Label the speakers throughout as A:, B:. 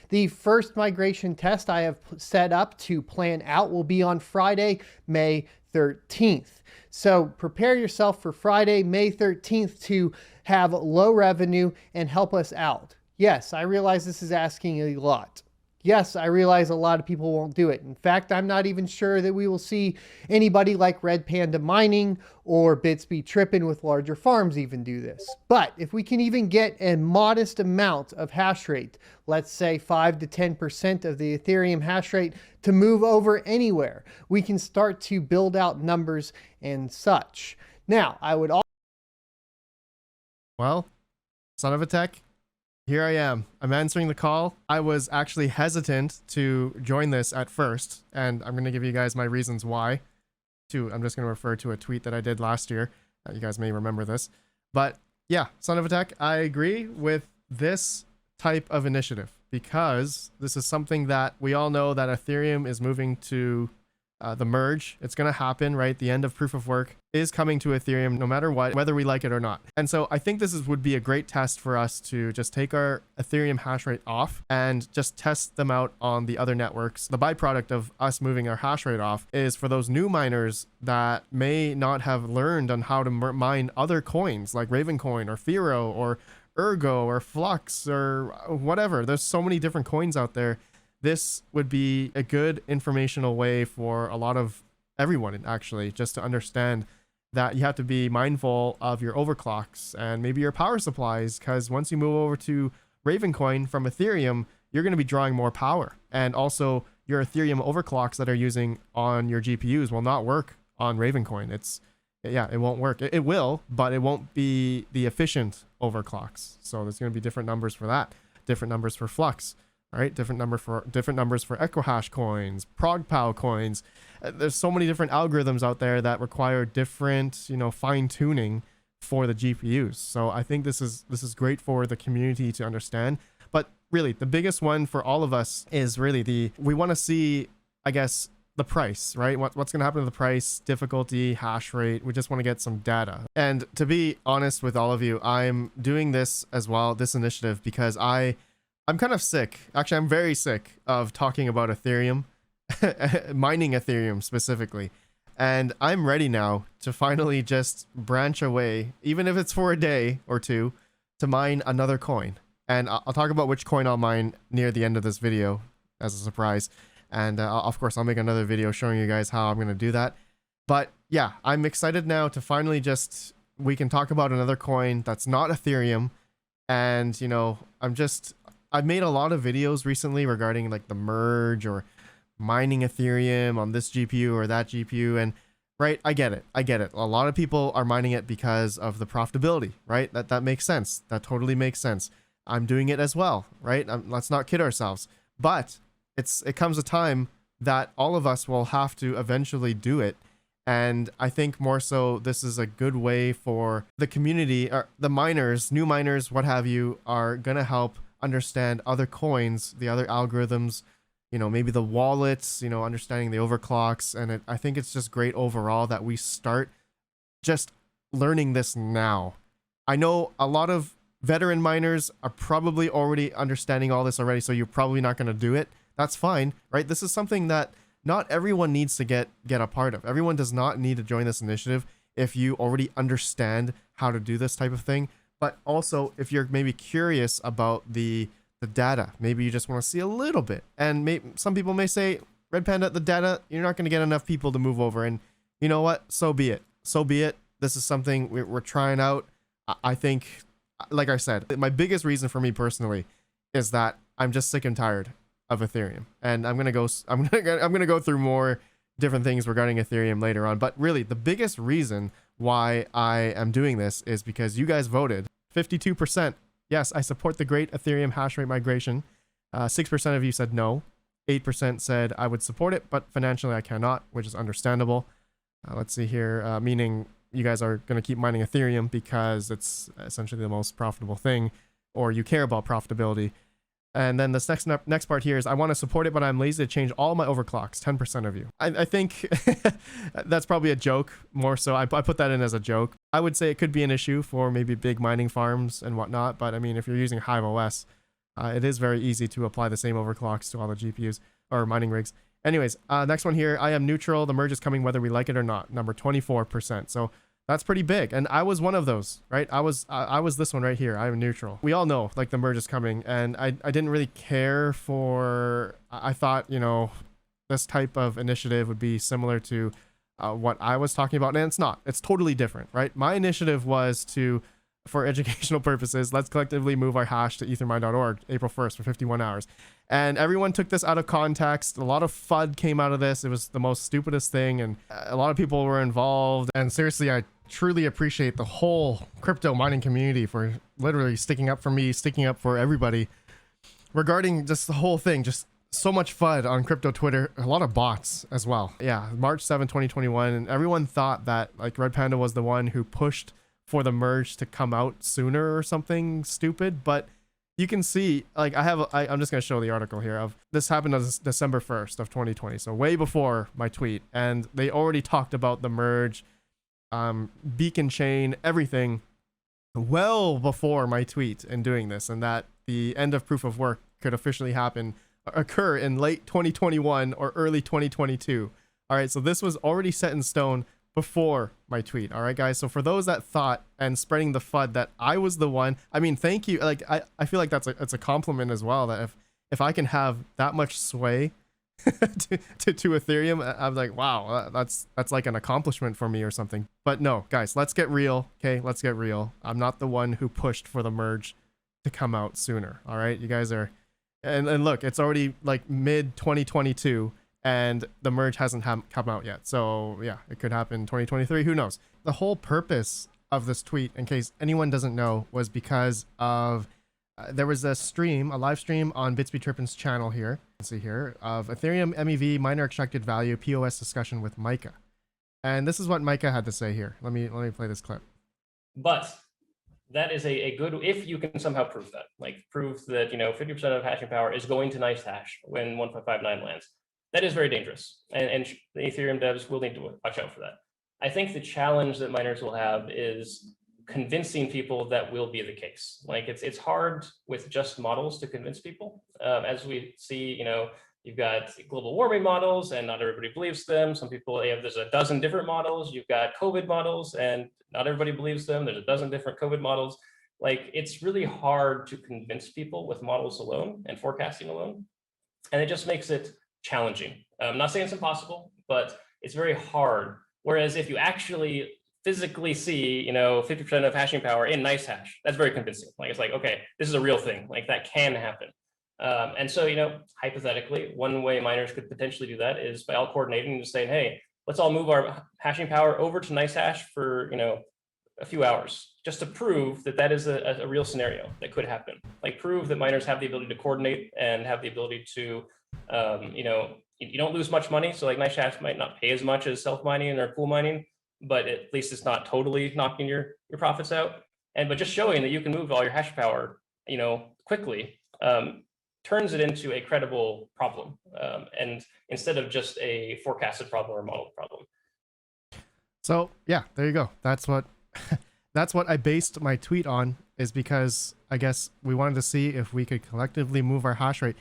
A: The first migration test I have set up to plan out will be on Friday, May 13th. So prepare yourself for Friday, May 13th to have low revenue and help us out. Yes, I realize this is asking a lot. Yes, I realize a lot of people won't do it. In fact, I'm not even sure that we will see anybody like RedPandaMining or Bitsby Trippin with larger farms even do this. But if we can even get a modest amount of hash rate, let's say 5 to 10% of the Ethereum hash rate to move over anywhere, we can start to build out numbers and such. Now, I would also...
B: Well, son of a tech, here I am. I'm answering the call. I was actually hesitant to join this at first, and I'm going to give you guys my reasons why. I'm just going to refer to a tweet that I did last year. You guys may remember this. But yeah, son of a tech, I agree with this type of initiative because this is something that we all know that Ethereum is moving to the merge. It's going to happen, right? The end of proof of work is coming to Ethereum no matter what, whether we like it or not. And so I think would be a great test for us to just take our Ethereum hash rate off and just test them out on the other networks. The byproduct of us moving our hash rate off is for those new miners that may not have learned on how to mine other coins like Ravencoin or Firo or Ergo or Flux or whatever. There's so many different coins out there. This would be a good informational way for a lot of everyone, actually, just to understand that you have to be mindful of your overclocks and maybe your power supplies, because once you move over to Ravencoin from Ethereum, you're going to be drawing more power. And also, your Ethereum overclocks that are using on your GPUs will not work on Ravencoin. It won't work. It will, but it won't be the efficient overclocks. So there's going to be different numbers for that, different numbers for Flux. All right, different numbers for EcoHash coins, ProgPow coins. There's so many different algorithms out there that require different, fine tuning for the GPUs. So I think this is great for the community to understand. But really, the biggest one for all of us is really we want to see, I guess, the price, right? What's going to happen to the price, difficulty, hash rate. We just want to get some data. And to be honest with all of you, I'm doing this as well, this initiative, because I'm kind of sick. Actually, I'm very sick of talking about Ethereum, mining Ethereum specifically. And I'm ready now to finally just branch away, even if it's for a day or two, to mine another coin. And I'll talk about which coin I'll mine near the end of this video as a surprise. And of course, I'll make another video showing you guys how I'm going to do that. But yeah, I'm excited now to finally we can talk about another coin that's not Ethereum. And, I've made a lot of videos recently regarding like the merge or mining Ethereum on this GPU or that GPU. And right, I get it. A lot of people are mining it because of the profitability, right? That makes sense. That totally makes sense. I'm doing it as well, right? Let's not kid ourselves. But it comes a time that all of us will have to eventually do it. And I think more so this is a good way for the community, or the miners, new miners, what have you, are going to help understand other coins, the other algorithms, maybe the wallets, understanding the overclocks. And I think it's just great overall that we start just learning this now. I know a lot of veteran miners are probably already understanding all this already, so you're probably not going to do it. That's fine, right? This is something that not everyone needs to get a part of. Everyone does not need to join this initiative if you already understand how to do this type of thing. But also, if you're maybe curious about the data, maybe you just want to see a little bit. And some people may say, Red Panda, the data, you're not going to get enough people to move over. And you know what? So be it. So be it. This is something we're trying out. I think, like I said, my biggest reason for me personally is that I'm just sick and tired of Ethereum. And I'm gonna go through more different things regarding Ethereum later on. But really, the biggest reason why I am doing this is because you guys voted 52%. Yes, I support the great Ethereum hash rate migration. 6% of you said no. 8% said I would support it, but financially I cannot, which is understandable. Let's see here, meaning you guys are going to keep mining Ethereum because it's essentially the most profitable thing, or you care about profitability. And then this next part here is I want to support it, but I'm lazy to change all my overclocks. 10% of you. I think that's probably a joke more so. I put that in as a joke. I would say it could be an issue for maybe big mining farms and whatnot. But I mean, if you're using Hive OS, It is very easy to apply the same overclocks to all the GPUs or mining rigs. Anyways, next one here. I am neutral. The merge is coming whether we like it or not. Number 24%. So that's pretty big. And I was one of those, right? I was this one right here. I am neutral. We all know like the merge is coming, and I didn't really care for, I thought, you know, this type of initiative would be similar to what I was talking about. And it's not. It's totally different, right? My initiative was to, for educational purposes, let's collectively move our hash to ethermine.org April 1st for 51 hours. And everyone took this out of context. A lot of FUD came out of this. It was the most stupidest thing, and a lot of people were involved. And seriously, I truly appreciate the whole crypto mining community for literally sticking up for me, sticking up for everybody regarding just the whole thing. Just so much FUD on crypto Twitter, a lot of bots as well. Yeah, March 7, 2021, and everyone thought that like Red Panda was the one who pushed for the merge to come out sooner or something stupid. But you can see, like, I'm just going to show the article here of this happened on December 1st of 2020. So way before my tweet, and they already talked about the merge, beacon chain, everything well before my tweet and doing this, and that the end of proof of work could officially occur in late 2021 or early 2022. All right. So this was already set in stone before my tweet. All right, guys. So for those that thought and spreading the FUD that I was the one, I mean, thank you. Like, I feel like it's a compliment as well, that if I can have that much sway to Ethereum, I'm like, wow, that's like an accomplishment for me or something. But no, guys, let's get real. Okay, let's get real. I'm not the one who pushed for the merge to come out sooner. All right, you guys are, and look, it's already like mid 2022. And the merge hasn't come out yet. So yeah, it could happen 2023. Who knows? The whole purpose of this tweet, in case anyone doesn't know, was because of there was a live stream on Bitsby Trippin's channel here. Let's see here, of Ethereum MEV miner extracted value POS discussion with Micah. And this is what Micah had to say here. Let me play this clip.
C: But that is a good, if you can somehow prove that, like prove that, you know, 50% of hashing power is going to nice hash when 1.59 lands. That is very dangerous, and the Ethereum devs will need to watch out for that. I think the challenge that miners will have is convincing people that will be the case. Like it's hard with just models to convince people. As we see, you know, you've got global warming models, and not everybody believes them. Some people, there's a dozen different models. You've got COVID models, and not everybody believes them. There's a dozen different COVID models. Like it's really hard to convince people with models alone and forecasting alone, and it just makes it challenging. I'm not saying it's impossible, but it's very hard. Whereas if you actually physically see, you know, 50% of hashing power in nice hash, that's very convincing. Like it's like, okay, this is a real thing. Like that can happen. And so, you know, hypothetically, one way miners could potentially do that is by all coordinating and just saying, hey, let's all move our hashing power over to nice hash for, you know, a few hours, just to prove that that is a real scenario that could happen. Like prove that miners have the ability to coordinate and have the ability to, you know, you don't lose much money. So like nice hash might not pay as much as self mining or pool mining, but at least it's not totally knocking your profits out. But just showing that you can move all your hash power, you know, quickly, turns it into a credible problem, and instead of just a forecasted problem or modeled problem.
B: So yeah, there you go. That's what I based my tweet on, is because I guess we wanted to see if we could collectively move our hash rate.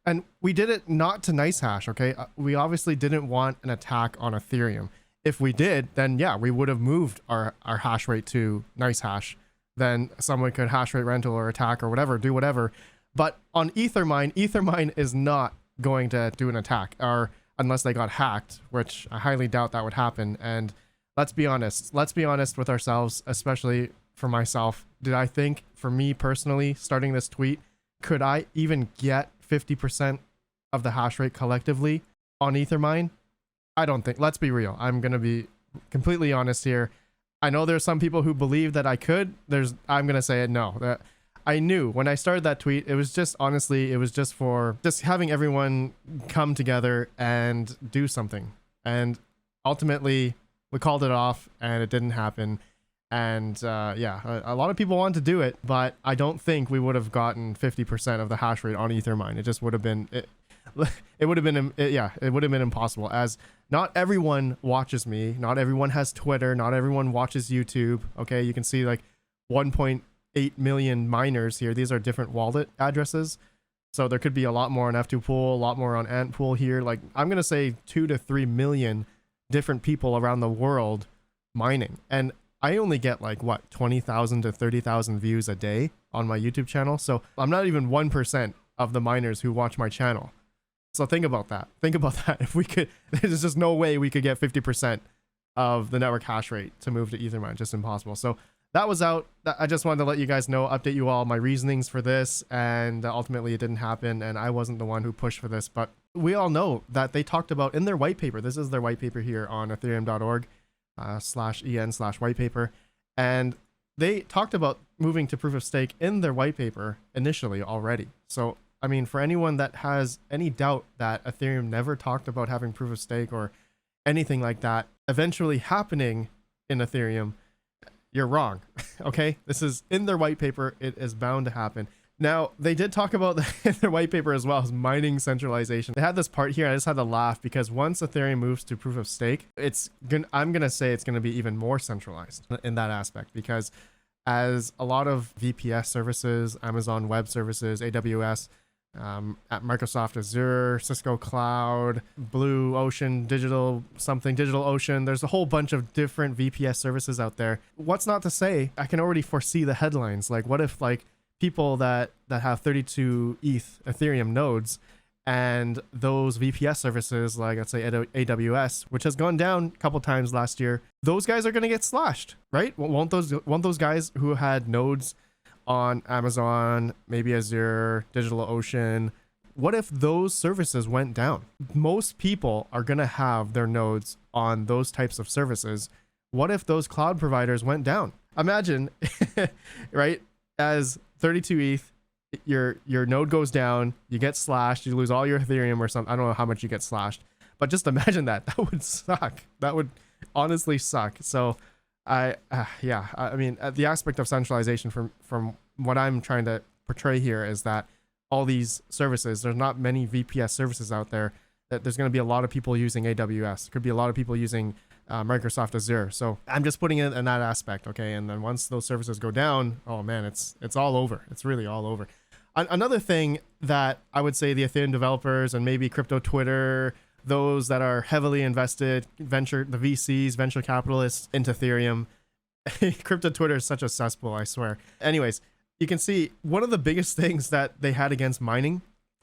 B: And we did it not to nice hash, okay? We obviously didn't want an attack on Ethereum. If we did, then yeah, we would have moved our hash rate to nice hash. Then someone could hash rate rental or attack or whatever, do whatever. But on Ethermine is not going to do an attack, or unless they got hacked, which I highly doubt that would happen. And let's be honest with ourselves, especially for myself. Did I think, for me personally, starting this tweet, could I even get 50% of the hash rate collectively on Ethermine? I don't think. Let's be real. I'm going to be completely honest here. I know there's some people who believe that I could. I'm going to say it, no. That I knew when I started that tweet, it was just, honestly, it was just for just having everyone come together and do something. And ultimately, we called it off and it didn't happen. And yeah, a lot of people wanted to do it, but I don't think we would have gotten 50% of the hash rate on Ethermine. It just would have been, it would have been, it would have been impossible, as not everyone watches me. Not everyone has Twitter. Not everyone watches YouTube. Okay. You can see like 1.8 8 million miners here. These are different wallet addresses. So there could be a lot more on F2 Pool, a lot more on Ant Pool here. Like I'm going to say 2 to 3 million different people around the world mining. And I only get like what, 20,000 to 30,000 views a day on my YouTube channel. So I'm not even 1% of the miners who watch my channel. So think about that. Think about that. If we could, there's just no way we could get 50% of the network hash rate to move to Ethermine. Just impossible. So that was out. I just wanted to let you guys know, update you all my reasonings for this. And ultimately it didn't happen. And I wasn't the one who pushed for this, but we all know that they talked about in their white paper. This is their white paper here on ethereum.org /en/white paper. And they talked about moving to proof of stake in their white paper initially already. So, I mean, for anyone that has any doubt that Ethereum never talked about having proof of stake or anything like that eventually happening in Ethereum, you're wrong. Okay, this is in their white paper. It is bound to happen. Now, they did talk about in their white paper as well as mining centralization. They had this part here. I just had to laugh because once Ethereum moves to proof of stake, I'm going to say it's going to be even more centralized in that aspect, because as a lot of VPS services, Amazon Web Services, AWS, at Microsoft Azure, Cisco Cloud, Blue Ocean, Digital Ocean. There's a whole bunch of different VPS services out there. What's not to say, I can already foresee the headlines. Like, what if like people that have 32 ETH Ethereum nodes and those VPS services, like let's say AWS, which has gone down a couple times last year, those guys are going to get slashed, right? Won't those guys who had nodes on Amazon, maybe Azure, DigitalOcean, what if those services went down? Most people are going to have their nodes on those types of services. What if those cloud providers went down? Imagine, right? As 32 ETH, your node goes down, you get slashed, you lose all your Ethereum or something. I don't know how much you get slashed, but just imagine that. That would suck. That would honestly suck. So I mean, the aspect of centralization from what I'm trying to portray here is that all these services, there's not many VPS services out there, that there's going to be a lot of people using AWS. There could be a lot of people using Microsoft Azure. So I'm just putting it in that aspect. Okay. And then once those services go down, oh man, it's all over. It's really all over. Another thing that I would say the Ethereum developers and maybe crypto Twitter, those that are heavily invested, the VCs, venture capitalists into Ethereum, crypto Twitter is such a cesspool, I swear. Anyways, you can see one of the biggest things that they had against mining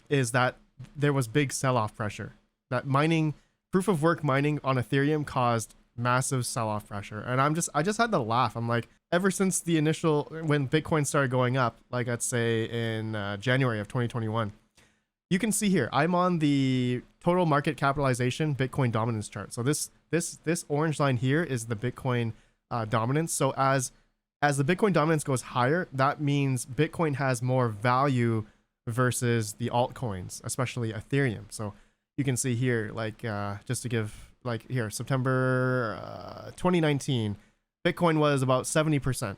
B: is that there was big sell-off pressure. That mining, proof of work mining on Ethereum caused massive sell-off pressure. And I just had to laugh. I'm like, ever since the initial, when Bitcoin started going up, like let's say in January of 2021, you can see here, I'm on the total market capitalization Bitcoin dominance chart. So this orange line here is the Bitcoin dominance. So as the Bitcoin dominance goes higher, that means Bitcoin has more value versus the altcoins, especially Ethereum. So you can see here, like just to give, like here, September 2019, Bitcoin was about 70%.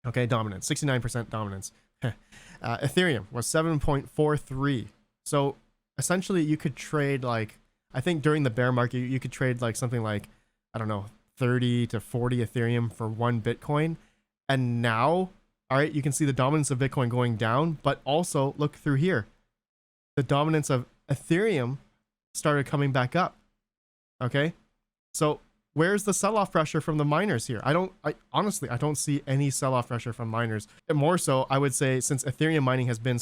B: Okay, dominance, 69% dominance. Ethereum was 7.43. So essentially you could trade, like, I think during the bear market, you could trade like something like, I don't know, 30 to 40 Ethereum for one Bitcoin. And now, all right, you can see the dominance of Bitcoin going down, but also look through here. The dominance of Ethereum started coming back up. Okay. So where's the sell-off pressure from the miners here? Honestly, I don't see any sell-off pressure from miners. And more so, I would say, since Ethereum mining has been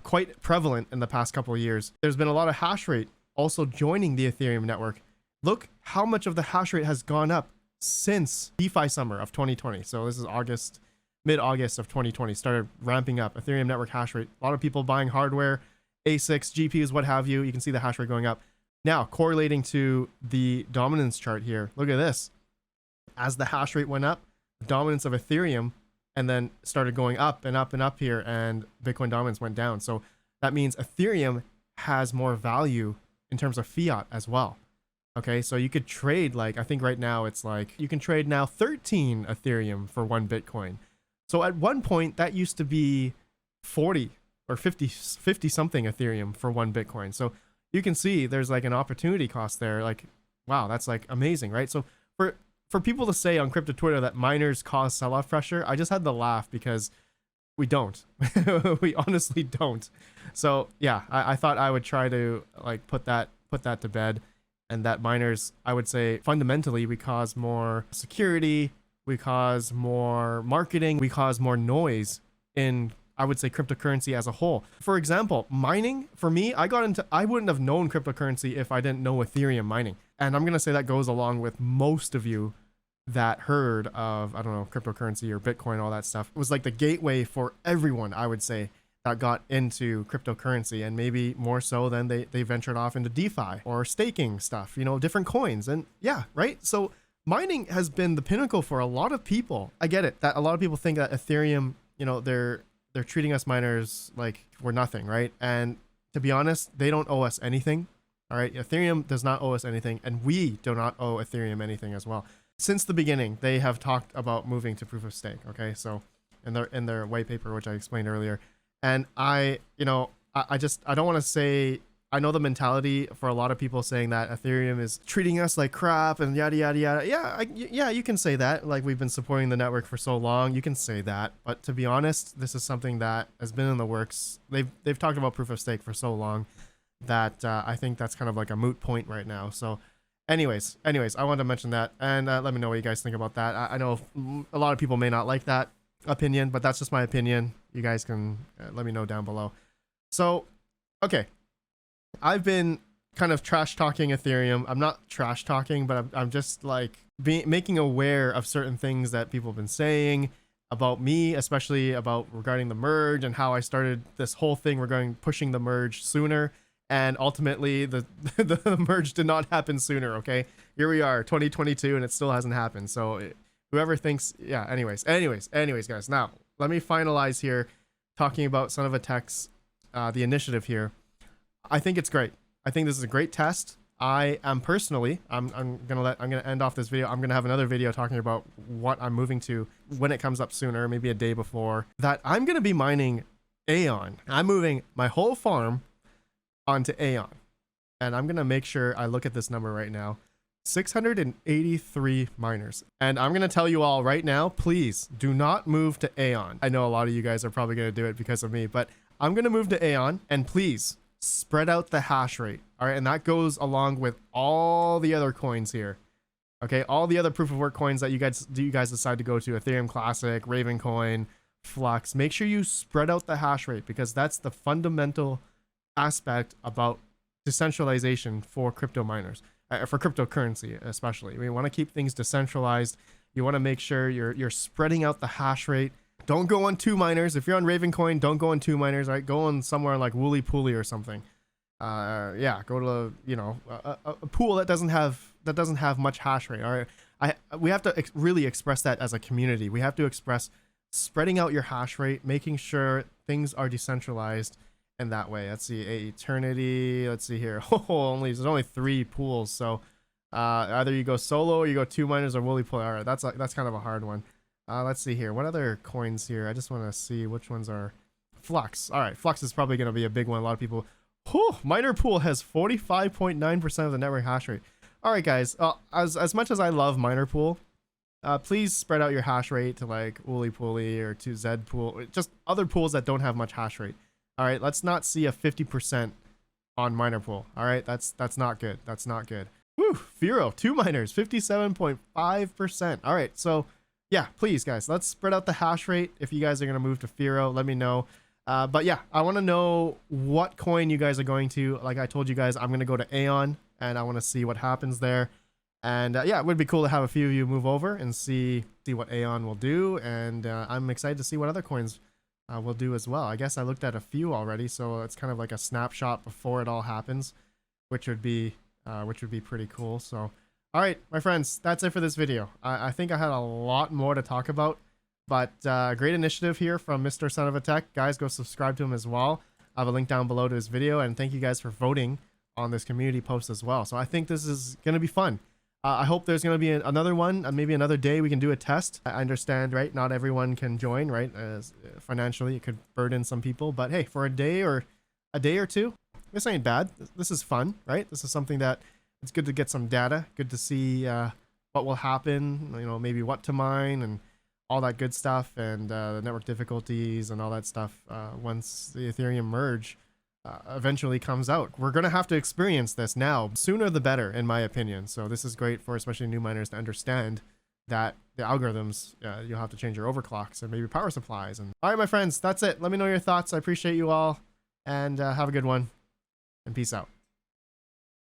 B: quite prevalent in the past couple of years, there's been a lot of hash rate also joining the Ethereum network. Look how much of the hash rate has gone up since DeFi summer of 2020. So this is mid-August of 2020, started ramping up Ethereum network hash rate. A lot of people buying hardware, ASICs, GPUs, what have you. You can see the hash rate going up. Now, correlating to the dominance chart here, look at this. As the hash rate went up, the dominance of Ethereum and then started going up and up and up here, and Bitcoin dominance went down. So that means Ethereum has more value in terms of fiat as well. Okay, so you could trade, like, I think right now it's like, you can trade now 13 Ethereum for one Bitcoin. So at one point, that used to be 40 or 50 something Ethereum for one Bitcoin. So you can see there's like an opportunity cost there. Like, wow, that's like amazing, right? So for people to say on crypto Twitter that miners cause sell-off pressure, I just had to laugh because we don't. We honestly don't. So yeah, I thought I would try to like put that to bed, and that miners, I would say fundamentally we cause more security, we cause more marketing, we cause more noise in, I would say, cryptocurrency as a whole. For example, mining, for me, I wouldn't have known cryptocurrency if I didn't know Ethereum mining. And I'm going to say that goes along with most of you that heard of, I don't know, cryptocurrency or Bitcoin, all that stuff. It was like the gateway for everyone, I would say, that got into cryptocurrency, and maybe more so than they ventured off into DeFi or staking stuff, you know, different coins. And yeah, right? So mining has been the pinnacle for a lot of people. I get it that a lot of people think that Ethereum, you know, they're treating us miners like we're nothing, right? And to be honest, they don't owe us anything. All right, Ethereum does not owe us anything, and we do not owe Ethereum anything as well. Since the beginning, they have talked about moving to proof of stake. Okay, so in their white paper, which I explained earlier, and I don't want to say, I know the mentality for a lot of people saying that Ethereum is treating us like crap and yada yada yada. Yeah, you can say that. Like, we've been supporting the network for so long, you can say that. But to be honest, this is something that has been in the works. They've talked about proof of stake for so long that I think that's kind of like a moot point right now. So anyways, I wanted to mention that, and let me know what you guys think about that. I know a lot of people may not like that opinion, but that's just my opinion. You guys can let me know down below. So, okay, I've been kind of trash talking Ethereum. I'm not trash talking, but I'm just like making aware of certain things that people have been saying about me, especially about regarding the merge and how I started this whole thing regarding pushing the merge sooner. And ultimately, the merge did not happen sooner, okay? Here we are, 2022, and it still hasn't happened. So whoever thinks, yeah, anyways, guys. Now, let me finalize here, talking about Son of a Tech's, the initiative here. I think it's great. I think this is a great test. I am personally, I'm gonna end off this video. I'm gonna have another video talking about what I'm moving to when it comes up sooner, maybe a day before. That I'm gonna be mining Aeon. I'm moving my whole farm onto Aeon, and I'm gonna make sure I look at this number right now. 683 miners, and I'm gonna tell you all right now, please do not move to Aeon. I know a lot of you guys are probably gonna do it because of me, but I'm gonna move to Aeon, and please spread out the hash rate. All right, and that goes along with all the other coins here. Okay, all the other proof of work coins that you guys decide to go to, Ethereum Classic, Raven Coin, Flux. Make sure you spread out the hash rate, because that's the fundamental aspect about decentralization for crypto miners, for cryptocurrency especially. We want to keep things decentralized. You want to make sure you're spreading out the hash rate. Don't go on 2 miners. If you're on Raven Coin, don't go on 2 miners. Right, go on somewhere like Wooly Pooly or something. Yeah, go to, you know, a pool that doesn't have much hash rate. All right, we have to really express that as a community. We have to express spreading out your hash rate, making sure things are decentralized in that way. Let's see, Eternity. Let's see here. There's only 3 pools, so either you go solo or you go 2 miners or Wooly Pooly. All right, that's kind of a hard one. Let's see here. What other coins here? I just want to see which ones are Flux. All right, Flux is probably going to be a big one. A lot of people. Miner Pool has 45.9% of the network hash rate. All right, guys. As much as I love Miner Pool, please spread out your hash rate to like Wooly Pooly or to Zed Pool, just other pools that don't have much hash rate. All right, let's not see a 50% on Miner Pool. All right, that's not good. That's not good. Woo, Firo, 2 miners, 57.5%. All right, so yeah, please guys, let's spread out the hash rate. If you guys are gonna move to Firo, let me know. But yeah, I want to know what coin you guys are going to. Like I told you guys, I'm gonna go to Aeon, and I want to see what happens there. And yeah, it would be cool to have a few of you move over and see what Aeon will do. And I'm excited to see what other coins will do as well. I guess I looked at a few already, so it's kind of like a snapshot before it all happens, which would be pretty cool. So, all right, my friends, that's it for this video. I think I had a lot more to talk about, but great initiative here from Mr. Son of a Tech. Guys, go subscribe to him as well. I have a link down below to his video, and thank you guys for voting on this community post as well. So I think this is going to be fun. I hope there's going to be another one, maybe another day we can do a test. I understand, right? Not everyone can join, right? As financially, it could burden some people. But hey, for a day or 2, this ain't bad. This is fun, right? This is something that it's good to get some data. Good to see, well, what will happen, you know, maybe what to mine and all that good stuff, and the network difficulties and all that stuff once the Ethereum merge eventually comes out. We're going to have to experience this now. Sooner the better, in my opinion. So this is great for especially new miners to understand that the algorithms, you'll have to change your overclocks and maybe power supplies. And all right, my friends, that's it. Let me know your thoughts. I appreciate you all, and have a good one, and peace out.